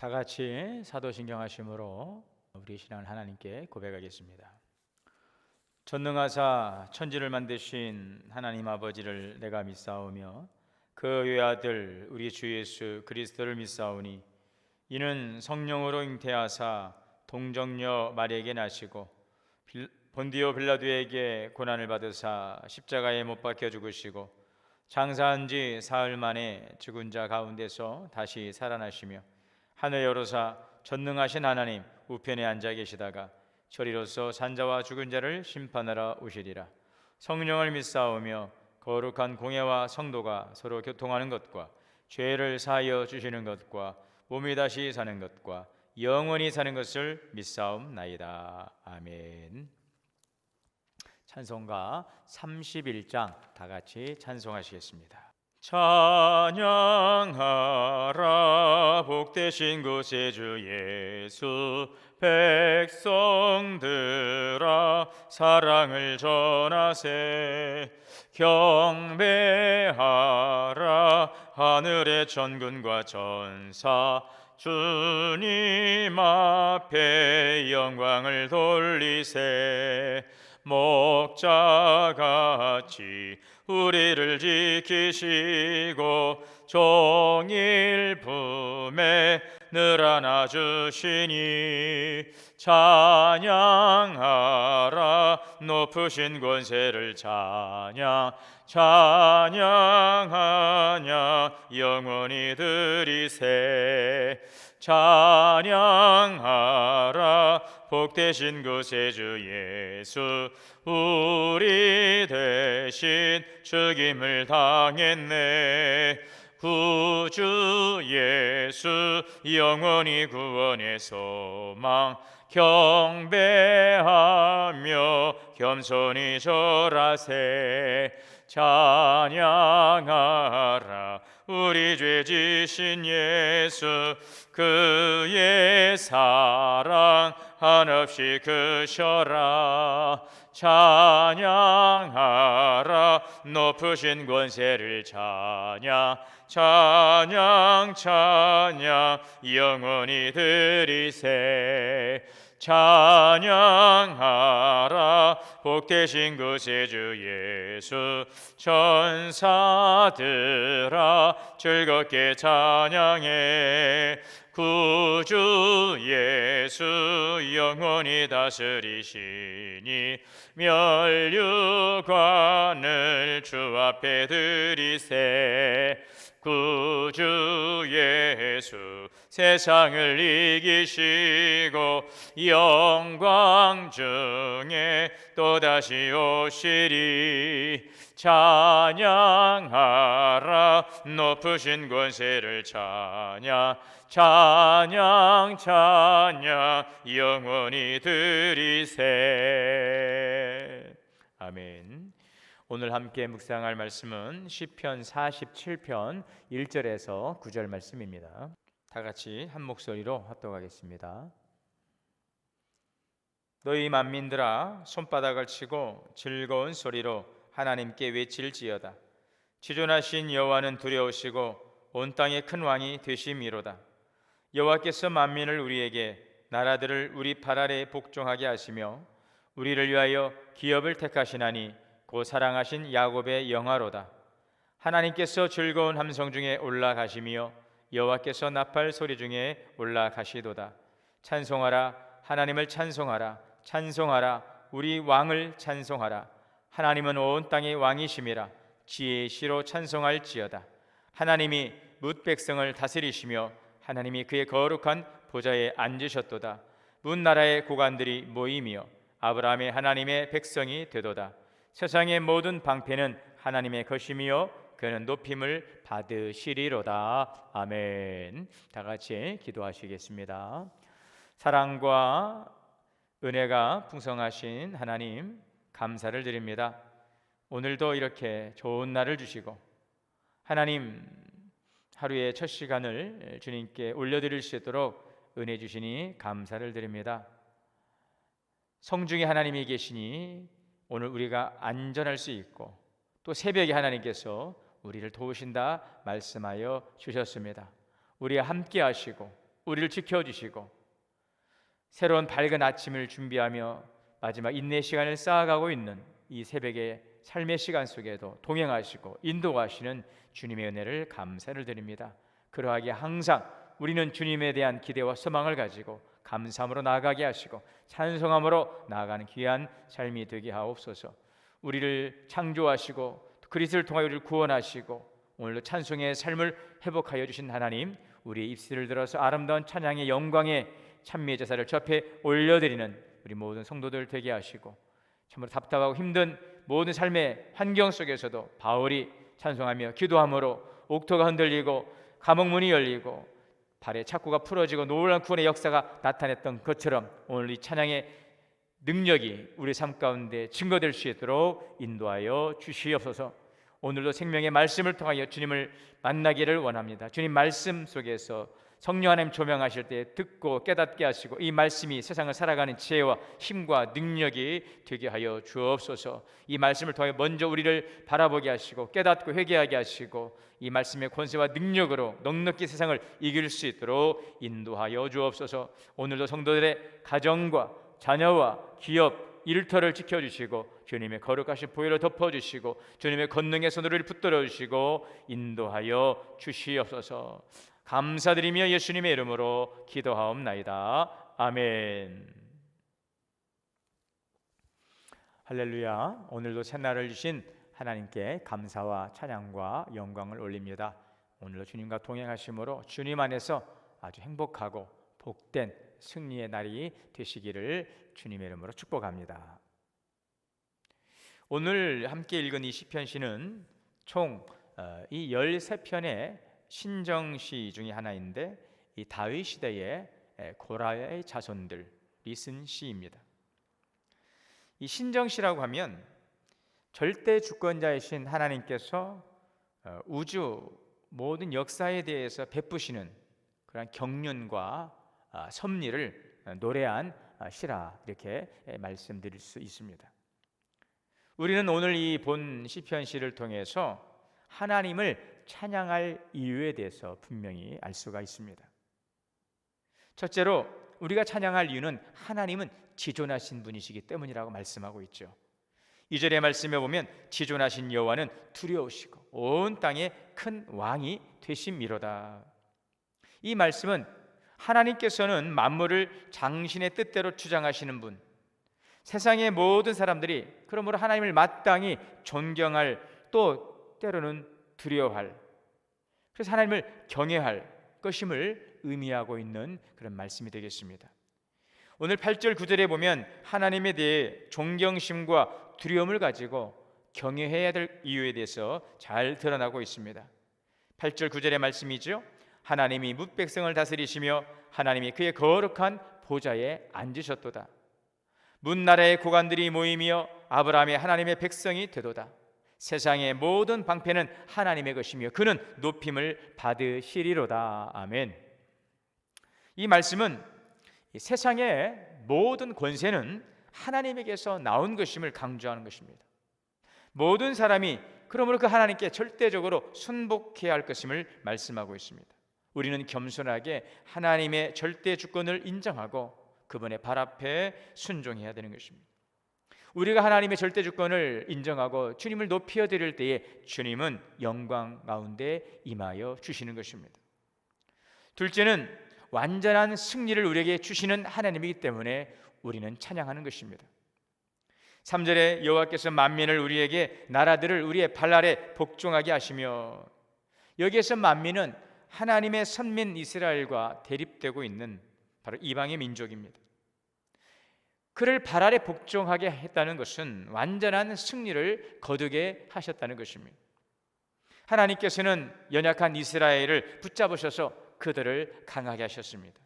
다 같이 사도신경 하심으로 우리 신앙을 하나님께 고백하겠습니다. 전능하사 천지를 만드신 하나님 아버지를 내가 믿사오며 그 외아들 우리 주 예수 그리스도를 믿사오니 이는 성령으로 잉태하사 동정녀 마리에게 나시고 본디오 빌라도에게 고난을 받으사 십자가에 못 박혀 죽으시고 장사한 지 사흘 만에 죽은 자 가운데서 다시 살아나시며 하늘 여로사 전능하신 하나님 우편에 앉아 계시다가 저리로서 산자와 죽은 자를 심판하러 오시리라. 성령을 믿사오며 거룩한 공예와 성도가 서로 교통하는 것과 죄를 사하여 주시는 것과 몸이 다시 사는 것과 영원히 사는 것을 믿사옵나이다. 아멘. 찬송가 31장 다 같이 찬송하시겠습니다. 찬양하라 복되신 구세주 예수 백성들아 사랑을 전하세 경배하라 하늘의 천군과 전사 주님 앞에 영광을 돌리세 목자같이 우리를 지키시고 종일 품에 늘 안아주시니 찬양하라 높으신 권세를 찬양하냐 영원히 드리세 찬양하라 복되신 구세주 예수 우리 대신 죽임을 당했네 구주 예수 영원히 구원의 소망 경배하며 겸손히 절하세 찬양하라 우리 죄 지신 예수 그의 사랑 한없이 크셔라 찬양하라 높으신 권세를 찬양 영원히 드리세 찬양하라 복되신 구세주 예수 천사들아 즐겁게 찬양해 구주 예수 영원히 다스리시니 멸류관을 주 앞에 드리세 구주 예수 세상을 이기시고 영광 중에 또다시 오시리 찬양하라 높으신 권세를 찬양 영원히 드리세 아멘. 오늘 함께 묵상할 말씀은 시편 47편 1절에서 9절 말씀입니다. 다 같이 한 목소리로 합독하겠습니다. 너희 만민들아 손바닥을 치고 즐거운 소리로 하나님께 외칠지어다. 지존하신 여호와는 두려우시고 온 땅의 큰 왕이 되심이로다. 여호와께서 만민을 우리에게 나라들을 우리 발 아래 복종하게 하시며 우리를 위하여 기업을 택하시나니 곧 사랑하신 야곱의 영화로다. 하나님께서 즐거운 함성 중에 올라가시며 여호와께서 나팔 소리 중에 올라가시도다. 찬송하라 하나님을 찬송하라 우리 왕을 찬송하라. 하나님은 온 땅의 왕이심이라. 지혜의 시로 찬송할지어다. 하나님이 뭇 백성을 다스리시며 하나님이 그의 거룩한 보좌에 앉으셨도다. 문 나라의 고관들이 모이며 아브라함의 하나님의 백성이 되도다. 세상의 모든 방패는 하나님의 것이며 그는 높임을 받으시리로다. 아멘. 다 같이 기도하시겠습니다. 사랑과 은혜가 풍성하신 하나님 감사를 드립니다. 오늘도 이렇게 좋은 날을 주시고 하나님 하루의 첫 시간을 주님께 올려드릴 수 있도록 은혜 주시니 감사를 드립니다. 성중에 하나님이 계시니 오늘 우리가 안전할 수 있고 또 새벽에 하나님께서 우리를 도우신다 말씀하여 주셨습니다. 우리와 함께 하시고 우리를 지켜주시고 새로운 밝은 아침을 준비하며 마지막 인내 시간을 쌓아가고 있는 이 새벽의 삶의 시간 속에도 동행하시고 인도하시는 주님의 은혜를 감사를 드립니다. 그러하게 항상 우리는 주님에 대한 기대와 소망을 가지고 감사함으로 나아가게 하시고 찬송함으로 나아가는 귀한 삶이 되게 하옵소서. 우리를 창조하시고 그리스도를 통하여 우리를 구원하시고 오늘도 찬송의 삶을 회복하여 주신 하나님, 우리의 입술을 들어서 아름다운 찬양의 영광의 찬미의 제사를 접해 올려드리는 우리 모든 성도들 되게 하시고 참으로 답답하고 힘든 모든 삶의 환경 속에서도 바울이 찬송하며 기도함으로 옥토가 흔들리고 감옥문이 열리고 발에 착고가 풀어지고 놀라운 구원의 역사가 나타냈던 것처럼 오늘 이 찬양의 능력이 우리 삶 가운데 증거될 수 있도록 인도하여 주시옵소서. 오늘도 생명의 말씀을 통하여 주님을 만나기를 원합니다. 주님 말씀 속에서 성령 하나님 조명하실 때 듣고 깨닫게 하시고 이 말씀이 세상을 살아가는 지혜와 힘과 능력이 되게 하여 주옵소서. 이 말씀을 통해 먼저 우리를 바라보게 하시고 깨닫고 회개하게 하시고 이 말씀의 권세와 능력으로 넉넉히 세상을 이길 수 있도록 인도하여 주옵소서. 오늘도 성도들의 가정과 자녀와 기업, 일터를 지켜주시고 주님의 거룩하신 보혈로 덮어주시고 주님의 권능의 손으로 붙들어 주시고 인도하여 주시옵소서. 감사드리며 예수님의 이름으로 기도하옵나이다. 아멘. 할렐루야. 오늘도 새날을 주신 하나님께 감사와 찬양과 영광을 올립니다. 오늘도 주님과 동행하심으로 주님 안에서 아주 행복하고 복된 승리의 날이 되시기를 주님의 이름으로 축복합니다. 오늘 함께 읽은 이 시편시는 총 이 13편의 신정시 중에 하나인데 이 다윗 시대의 고라의 자손들이 쓴 시입니다. 이 신정시라고 하면 절대 주권자이신 하나님께서 우주 모든 역사에 대해서 베푸시는 그런 경륜과 섭리를 노래한 시라 이렇게 말씀드릴 수 있습니다. 우리는 오늘 이 본 시편시를 통해서 하나님을 찬양할 이유에 대해서 분명히 알 수가 있습니다. 첫째로 우리가 찬양할 이유는 하나님은 지존하신 분이시기 때문이라고 말씀하고 있죠. 2절의 말씀에 보면 지존하신 여호와는 두려우시고 온 땅의 큰 왕이 되심이로다. 이 말씀은 하나님께서는 만물을 당신의 뜻대로 주장하시는 분, 세상의 모든 사람들이 그러므로 하나님을 마땅히 존경할, 또 때로는 두려워할, 그래서 하나님을 경외할 것임을 의미하고 있는 그런 말씀이 되겠습니다. 오늘 8절 9절에 보면 하나님에 대해 존경심과 두려움을 가지고 경외해야 될 이유에 대해서 잘 드러나고 있습니다. 8절 9절의 말씀이죠. 하나님이 뭇백성을 다스리시며 하나님이 그의 거룩한 보좌에 앉으셨도다. 문나라의 고관들이 모이며 아브라함의 하나님의 백성이 되도다. 세상의 모든 방패는 하나님의 것이며 그는 높임을 받으시리로다. 아멘. 이 말씀은 세상의 모든 권세는 하나님에게서 나온 것임을 강조하는 것입니다. 모든 사람이 그러므로 그 하나님께 절대적으로 순복해야 할 것임을 말씀하고 있습니다. 우리는 겸손하게 하나님의 절대 주권을 인정하고 그분의 발 앞에 순종해야 되는 것입니다. 우리가 하나님의 절대 주권을 인정하고 주님을 높여 드릴 때에 주님은 영광 가운데 임하여 주시는 것입니다. 둘째는 완전한 승리를 우리에게 주시는 하나님이기 때문에 우리는 찬양하는 것입니다. 3절에 여호와께서 만민을 우리에게, 나라들을 우리의 발 아래 복종하게 하시며, 여기에서 만민은 하나님의 선민 이스라엘과 대립되고 있는 바로 이방의 민족입니다. 그를 발 아래 복종하게 했다는 것은 완전한 승리를 거두게 하셨다는 것입니다. 하나님께서는 연약한 이스라엘을 붙잡으셔서 그들을 강하게 하셨습니다.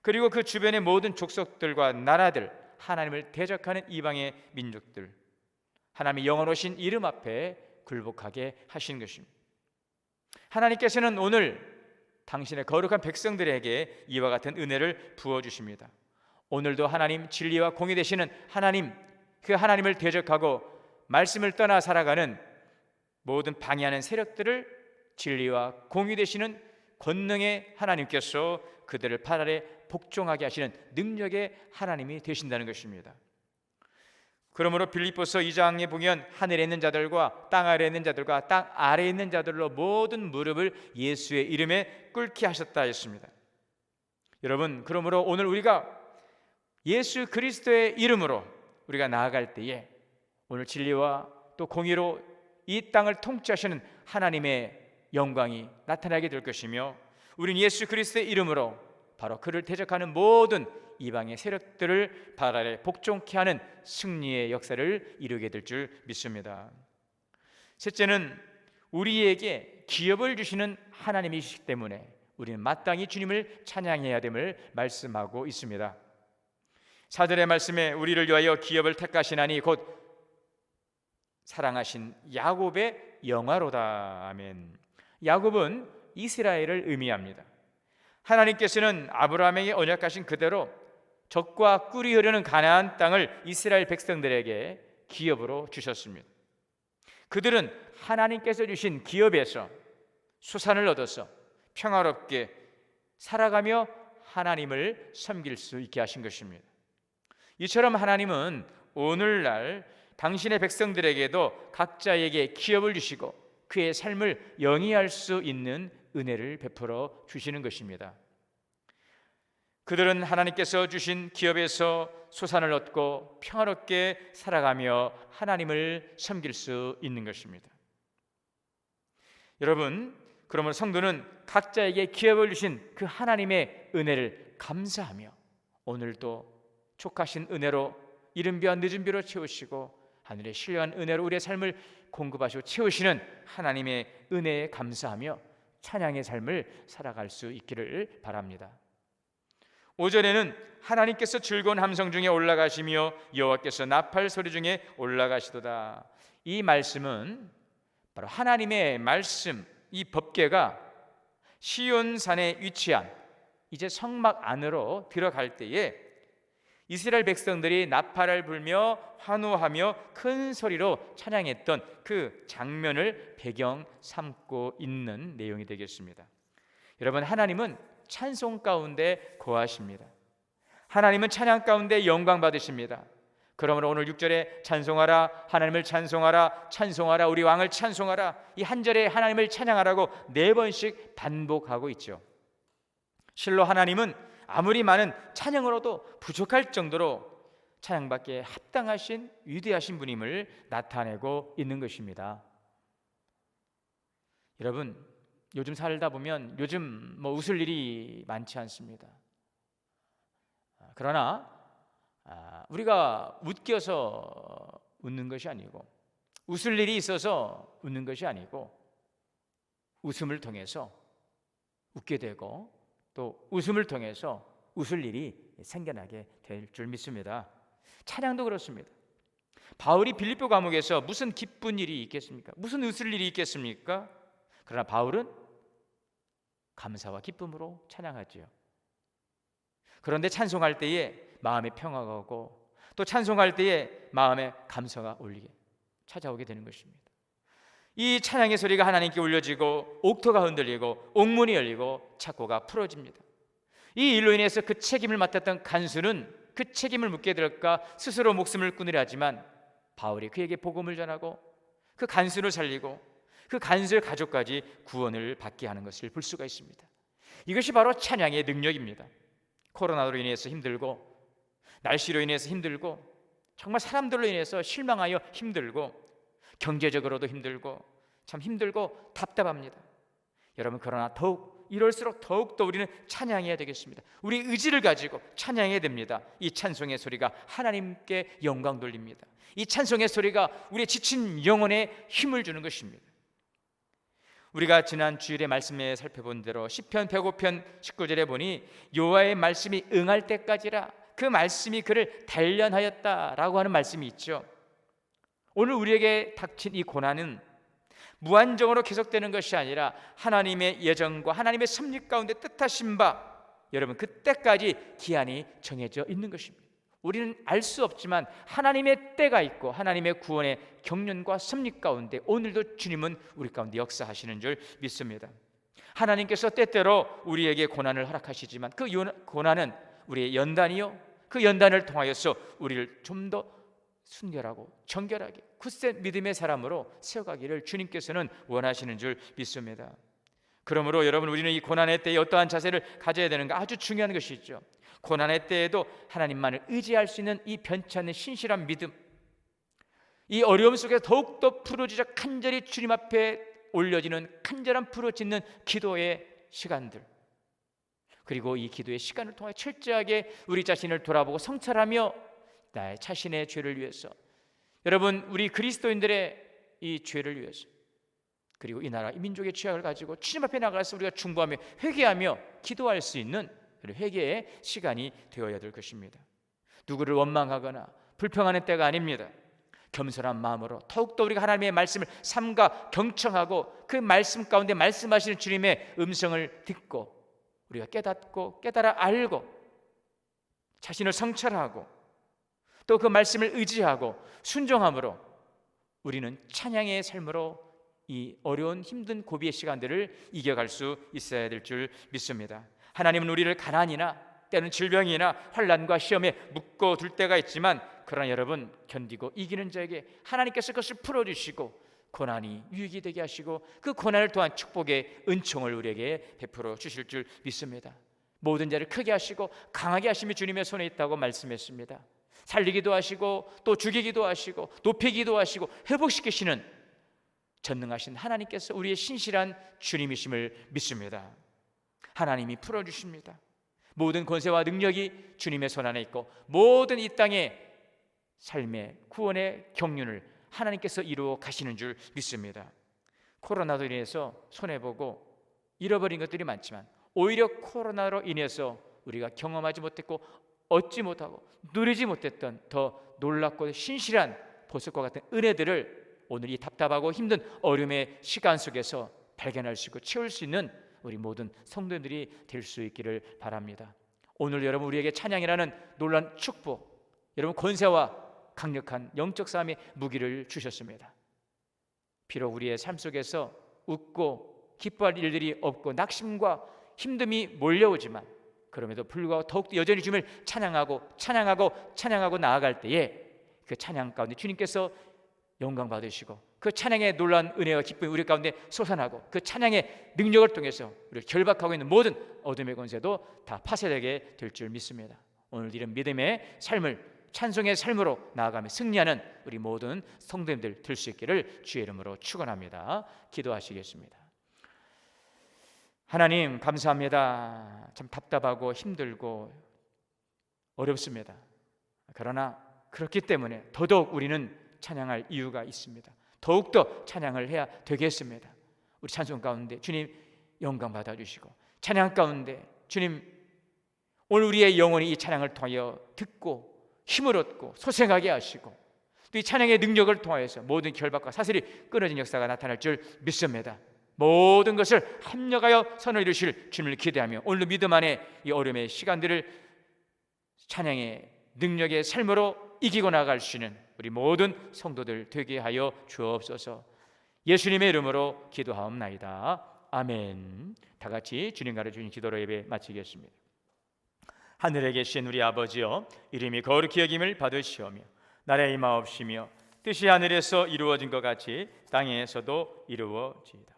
그리고 그 주변의 모든 족속들과 나라들, 하나님을 대적하는 이방의 민족들, 하나님의 영원하신 이름 앞에 굴복하게 하신 것입니다. 하나님께서는 오늘 당신의 거룩한 백성들에게 이와 같은 은혜를 부어주십니다. 오늘도 하나님 진리와 공의 되시는 하나님, 그 하나님을 대적하고 말씀을 떠나 살아가는 모든 방해하는 세력들을 진리와 공의 되시는 권능의 하나님께서 그들을 발 아래 복종하게 하시는 능력의 하나님이 되신다는 것입니다. 그러므로 빌립보서 2장에 보면 하늘에 있는 자들과 땅 아래에 있는 자들과 땅 아래에 있는 자들로 모든 무릎을 예수의 이름에 꿇게 하셨다 했습니다. 여러분, 그러므로 오늘 우리가 예수 그리스도의 이름으로 우리가 나아갈 때에 오늘 진리와 또 공의로 이 땅을 통치하시는 하나님의 영광이 나타나게 될 것이며, 우리는 예수 그리스도의 이름으로 바로 그를 대적하는 모든 이방의 세력들을 발 아래 복종케 하는 승리의 역사를 이루게 될 줄 믿습니다. 셋째는 우리에게 기업을 주시는 하나님이시기 때문에 우리는 마땅히 주님을 찬양해야 됨을 말씀하고 있습니다. 사절의 말씀에 우리를 위하여 기업을 택하시나니 곧 사랑하신 야곱의 영화로다. 아멘. 야곱은 이스라엘을 의미합니다. 하나님께서는 아브라함에게 언약하신 그대로 적과 꿀이 흐르는 가나안 땅을 이스라엘 백성들에게 기업으로 주셨습니다. 그들은 하나님께서 주신 기업에서 수산을 얻어서 평화롭게 살아가며 하나님을 섬길 수 있게 하신 것입니다. 이처럼 하나님은 오늘날 당신의 백성들에게도 각자에게 기업을 주시고 그의 삶을 영위할 수 있는 은혜를 베풀어 주시는 것입니다. 그들은 하나님께서 주신 기업에서 소산을 얻고 평화롭게 살아가며 하나님을 섬길 수 있는 것입니다. 여러분, 그러므로 성도는 각자에게 기업을 주신 그 하나님의 은혜를 감사하며 오늘도 촉하신 은혜로 이른 비와 늦은 비로 채우시고 하늘의 신령한 은혜로 우리의 삶을 공급하시고 채우시는 하나님의 은혜에 감사하며 찬양의 삶을 살아갈 수 있기를 바랍니다. 5절에는 하나님께서 즐거운 함성 중에 올라가시며 여호와께서 나팔 소리 중에 올라가시도다. 이 말씀은 바로 하나님의 말씀, 이 법궤가 시온산에 위치한 이제 성막 안으로 들어갈 때에 이스라엘 백성들이 나팔을 불며 환호하며 큰 소리로 찬양했던 그 장면을 배경 삼고 있는 내용이 되겠습니다. 여러분, 하나님은 찬송 가운데 거하십니다. 하나님은 찬양 가운데 영광 받으십니다. 그러므로 오늘 6절에 찬송하라, 하나님을 찬송하라, 찬송하라, 우리 왕을 찬송하라, 이 한 절에 하나님을 찬양하라고 4번씩 반복하고 있죠. 실로 하나님은 아무리 많은 찬양으로도 부족할 정도로 찬양받기에 합당하신 위대하신 분임을 나타내고 있는 것입니다. 여러분, 요즘 살다 보면 요즘 웃을 일이 많지 않습니다. 그러나 우리가 웃겨서 웃는 것이 아니고, 웃을 일이 있어서 웃는 것이 아니고, 웃음을 통해서 웃게 되고 또 웃음을 통해서 웃을 일이 생겨나게 될 줄 믿습니다. 찬양도 그렇습니다. 바울이 빌립보 감옥에서 무슨 기쁜 일이 있겠습니까? 무슨 웃을 일이 있겠습니까? 그러나 바울은 감사와 기쁨으로 찬양하지요. 그런데 찬송할 때에 마음에 평화가 오고 또 찬송할 때에 마음에 감사가 찾아오게 되는 것입니다. 이 찬양의 소리가 하나님께 울려지고 옥토가 흔들리고 옥문이 열리고 착고가 풀어집니다. 이 일로 인해서 그 책임을 맡았던 간수는 그 책임을 묻게 될까 스스로 목숨을 끊으려 하지만 바울이 그에게 복음을 전하고 그 간수를 살리고 그 간수의 가족까지 구원을 받게 하는 것을 볼 수가 있습니다. 이것이 바로 찬양의 능력입니다. 코로나로 인해서 힘들고 날씨로 인해서 힘들고 정말 사람들로 인해서 실망하여 힘들고 경제적으로도 힘들고 참 힘들고 답답합니다. 여러분, 그러나 이럴수록 더욱더 우리는 찬양해야 되겠습니다. 우리 의지를 가지고 찬양해야 됩니다. 이 찬송의 소리가 하나님께 영광 돌립니다. 이 찬송의 소리가 우리의 지친 영혼에 힘을 주는 것입니다. 우리가 지난 주일에 말씀에 살펴본 대로 시편 105편 19절에 보니 여호와의 말씀이 응할 때까지라 그 말씀이 그를 단련하였다라고 하는 말씀이 있죠. 오늘 우리에게 닥친 이 고난은 무한정으로 계속되는 것이 아니라 하나님의 예정과 하나님의 섭리 가운데 뜻하신 바 여러분 그때까지 기한이 정해져 있는 것입니다. 우리는 알 수 없지만 하나님의 때가 있고 하나님의 구원의 경륜과 섭리 가운데 오늘도 주님은 우리 가운데 역사하시는 줄 믿습니다. 하나님께서 때때로 우리에게 고난을 허락하시지만 그 고난은 우리의 연단이요, 그 연단을 통하여서 우리를 좀 더 순결하고 정결하게 굳센 믿음의 사람으로 세워가기를 주님께서는 원하시는 줄 믿습니다. 그러므로 여러분, 우리는 이 고난의 때에 어떠한 자세를 가져야 되는가? 아주 중요한 것이 있죠. 고난의 때에도 하나님만을 의지할 수 있는 이 변치 않는 신실한 믿음, 이 어려움 속에서 더욱더 부르짖어 간절히 주님 앞에 올려지는 간절한 부르짖는 기도의 시간들, 그리고 이 기도의 시간을 통해 철저하게 우리 자신을 돌아보고 성찰하며 나의 자신의 죄를 위해서, 여러분, 우리 그리스도인들의 이 죄를 위해서, 그리고 이 나라 이 민족의 죄악을 가지고 주님 앞에 나가서 우리가 중보하며 회개하며 기도할 수 있는 회개의 시간이 되어야 될 것입니다. 누구를 원망하거나 불평하는 때가 아닙니다. 겸손한 마음으로 더욱더 우리가 하나님의 말씀을 삼가 경청하고 그 말씀 가운데 말씀하시는 주님의 음성을 듣고 우리가 깨닫고 깨달아 알고 자신을 성찰하고 또 그 말씀을 의지하고 순종함으로 우리는 찬양의 삶으로 이 어려운 힘든 고비의 시간들을 이겨갈 수 있어야 될 줄 믿습니다. 하나님은 우리를 가난이나 때는 질병이나 환난과 시험에 묶어둘 때가 있지만, 그러나 여러분, 견디고 이기는 자에게 하나님께서 그것을 풀어주시고 고난이 유익이 되게 하시고 그 고난을 통한 축복의 은총을 우리에게 베풀어 주실 줄 믿습니다. 모든 자를 크게 하시고 강하게 하심이 주님의 손에 있다고 말씀했습니다. 살리기도 하시고 또 죽이기도 하시고 높이기도 하시고 회복시키시는 전능하신 하나님께서 우리의 신실한 주님이심을 믿습니다. 하나님이 풀어주십니다. 모든 권세와 능력이 주님의 손 안에 있고 모든 이 땅의 삶의 구원의 경륜을 하나님께서 이루어 가시는 줄 믿습니다. 코로나로 인해서 손해보고 잃어버린 것들이 많지만 오히려 코로나로 인해서 우리가 경험하지 못했고 얻지 못하고 누리지 못했던 더 놀랍고 신실한 보석과 같은 은혜들을 오늘 이 답답하고 힘든 어려움의 시간 속에서 발견할 수 있고 채울 수 있는 우리 모든 성도들이 될 수 있기를 바랍니다. 오늘 여러분, 우리에게 찬양이라는 놀라운 축복, 여러분 권세와 강력한 영적 싸움의 무기를 주셨습니다. 비록 우리의 삶 속에서 웃고 기뻐할 일들이 없고 낙심과 힘듦이 몰려오지만 그럼에도 불구하고 더욱더 여전히 주님을 찬양하고 나아갈 때에 그 찬양 가운데 주님께서 영광 받으시고 그 찬양의 놀라운 은혜와 기쁨이 우리 가운데 솟아나고 그 찬양의 능력을 통해서 우리를 결박하고 있는 모든 어둠의 권세도 다 파쇄되게 될 줄 믿습니다. 오늘 이런 믿음의 삶을 찬송의 삶으로 나아가며 승리하는 우리 모든 성도님들 될 수 있기를 주의 이름으로 축원합니다. 기도하시겠습니다. 하나님, 감사합니다. 참 답답하고 힘들고 어렵습니다. 그러나 그렇기 때문에 더더욱 우리는 찬양할 이유가 있습니다. 더욱더 찬양을 해야 되겠습니다. 우리 찬송 가운데 주님 영광 받아주시고 찬양 가운데 주님 오늘 우리의 영혼이 이 찬양을 통하여 듣고 힘을 얻고 소생하게 하시고 또 이 찬양의 능력을 통하여서 모든 결박과 사슬이 끊어진 역사가 나타날 줄 믿습니다. 모든 것을 합력하여 선을 이루실 주님을 기대하며 오늘도 믿음 안에 이 어려움의 시간들을 찬양의 능력의 삶으로 이기고 나갈 수 있는 우리 모든 성도들 되게 하여 주옵소서. 예수님의 이름으로 기도하옵나이다. 아멘. 다 같이 주님 가르치신 기도로 예배 마치겠습니다. 하늘에 계신 우리 아버지여, 이름이 거룩히 여김을 받으시오며 나라의 임하옵시며 뜻이 하늘에서 이루어진 것 같이 땅에서도 이루어지이다.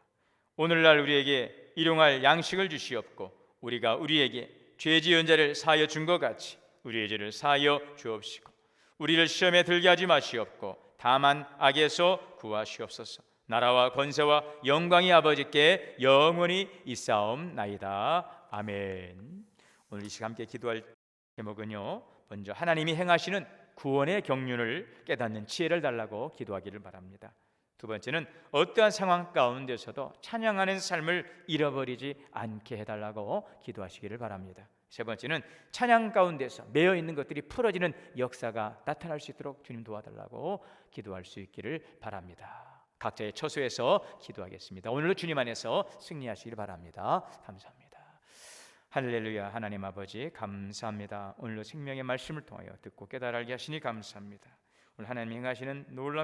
오늘날 우리에게 일용할 양식을 주시옵고 우리가 우리에게 죄 지은 자를 사하여 준 것 같이 우리의 죄를 사하여 주옵시고 우리를 시험에 들게 하지 마시옵고 다만 악에서 구하시옵소서. 나라와 권세와 영광이 아버지께 영원히 있사옵나이다. 아멘. 오늘 이 시간 함께 기도할 제목은요, 먼저 하나님이 행하시는 구원의 경륜을 깨닫는 지혜를 달라고 기도하기를 바랍니다. 두 번째는 어떠한 상황 가운데서도 찬양하는 삶을 잃어버리지 않게 해달라고 기도하시기를 바랍니다. 세 번째는 찬양 가운데서 매여 있는 것들이 풀어지는 역사가 나타날 수 있도록 주님 도와달라고 기도할 수 있기를 바랍니다. 각자의 처소에서 기도하겠습니다. 오늘도 주님 안에서 승리하시기를 바랍니다. 감사합니다. 할렐루야. 하나님 아버지 감사합니다. 오늘도 생명의 말씀을 통하여 듣고 깨달아 알게 하시니 감사합니다. 오늘 하나님 행하시는 놀라운